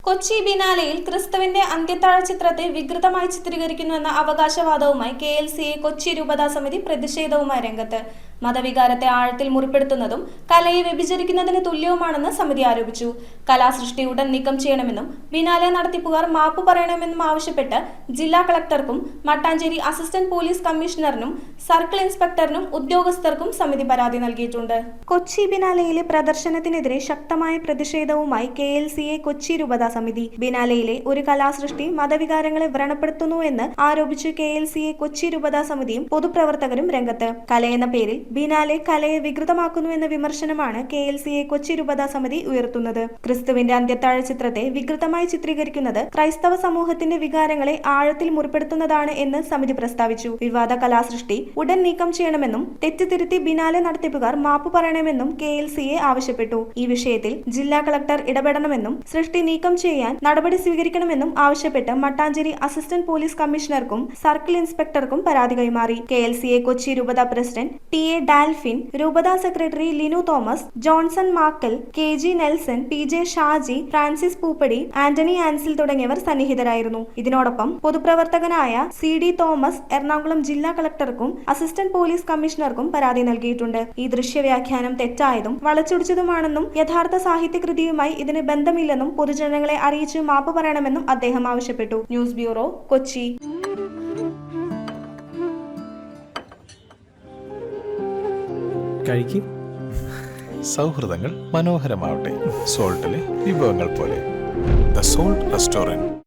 കൊച്ചി ബിനാലെയിൽ ക്രിസ്തുവിന്റെ അന്ത്യത്താഴ ചിത്രത്തെ വികൃതമായി ചിത്രീകരിക്കുന്നുവെന്ന അവകാശവാദവുമായി KLCA കൊച്ചി രൂപതാ സമിതി പ്രതിഷേധവുമായി രംഗത്ത്. മതവികാരത്തെ ആഴത്തിൽ മുറിപ്പെടുത്തുന്നതും കലയെ വ്യഭിചരിക്കുന്നതിന് തുല്യവുമാണെന്ന് സമിതി ആരോപിച്ചു. കലാസൃഷ്ടി ഉടൻ നീക്കം ചെയ്യണമെന്നും ബിനാലെ നടത്തിപ്പുകാർ മാപ്പു പറയണമെന്നും ആവശ്യപ്പെട്ട് ജില്ലാ കളക്ടർക്കും മട്ടാഞ്ചേരി അസിസ്റ്റന്റ് പോലീസ് കമ്മീഷണറിനും സർക്കിൾ ഇൻസ്പെക്ടറിനും ഉദ്യോഗസ്ഥർക്കും സമിതി പരാതി നൽകിയിട്ടുണ്ട്. കൊച്ചി ബിനാലെയിലെ പ്രദർശനത്തിനെതിരെ ശക്തമായ പ്രതിഷേധവുമായി KLCA കൊച്ചി രൂപതാ സമിതി. ബിനാലെയിലെ ഒരു കലാസൃഷ്ടി മതവികാരങ്ങളെ വ്രണപ്പെടുത്തുന്നു എന്ന് ആരോപിച്ച് KLCA കൊച്ചി രൂപതാ സമിതിയും പൊതുപ്രവർത്തകരും രംഗത്ത്. കലയെന്ന പേരിൽ ബിനാലെ കലയെ വികൃതമാക്കുന്നു എന്ന വിമർശനമാണ് KLCA കൊച്ചി രൂപതാ സമിതി ഉയർത്തുന്നത്. ക്രിസ്തുവിന്റെ അന്ത്യത്താഴ ചിത്രത്തെ വികൃതമായി ചിത്രീകരിക്കുന്നത് ക്രൈസ്തവ സമൂഹത്തിന്റെ വികാരങ്ങളെ ആഴത്തിൽ മുറിപ്പെടുത്തുന്നതാണ് എന്ന് സമിതി പ്രസ്താവിച്ചു. വിവാദ കലാസൃഷ്ടി ഉടൻ നീക്കം ചെയ്യണമെന്നും തെറ്റ് തിരുത്തി ബിനാലെ നടത്തിപ്പുകാർ മാപ്പു പറയണമെന്നും KLCA ആവശ്യപ്പെട്ടു. ഈ വിഷയത്തിൽ ജില്ലാ കളക്ടർ ഇടപെടണമെന്നും സൃഷ്ടി നീക്കം ചെയ്യാൻ നടപടി സ്വീകരിക്കണമെന്നും ആവശ്യപ്പെട്ട് മട്ടാഞ്ചേരി അസിസ്റ്റന്റ് പോലീസ് കമ്മീഷണർക്കും സർക്കിൾ ഇൻസ്പെക്ടർക്കും പരാതി കൈമാറി. KLCA കൊച്ചി രൂപതാ പ്രസിഡന്റ് TA ഡാൽഫിൻ, രൂപതാ secretary Linu Thomas, Johnson Makkal, KG Nelson, PJ Shaji, Francis Pooppady, Antony Ancil തുടങ്ങിയവർ സന്നിഹിതരായിരുന്നു. ഇതിനോടൊപ്പം പൊതുപ്രവർത്തകനായ CD തോമസ് എറണാകുളം ജില്ലാ കളക്ടർക്കും അസിസ്റ്റന്റ് പോലീസ് കമ്മീഷണർക്കും പരാതി നൽകിയിട്ടുണ്ട്. ഈ ദൃശ്യവ്യാഖ്യാനം തെറ്റായതും വളച്ചൊടിച്ചതുമാണെന്നും യഥാർത്ഥ സാഹിത്യകൃതിയുമായി ഇതിന് ബന്ധമില്ലെന്നും പൊതുജനങ്ങളെ അറിയിച്ച് മാപ്പ് പറയണമെന്നും അദ്ദേഹം ആവശ്യപ്പെട്ടു. News bureau, Kochi. കഴിക്കും. സൗഹൃദങ്ങൾ മനോഹരമാവട്ടെ. സോൾട്ടിലെ വിഭവങ്ങൾ പോലെ. The salt restaurant.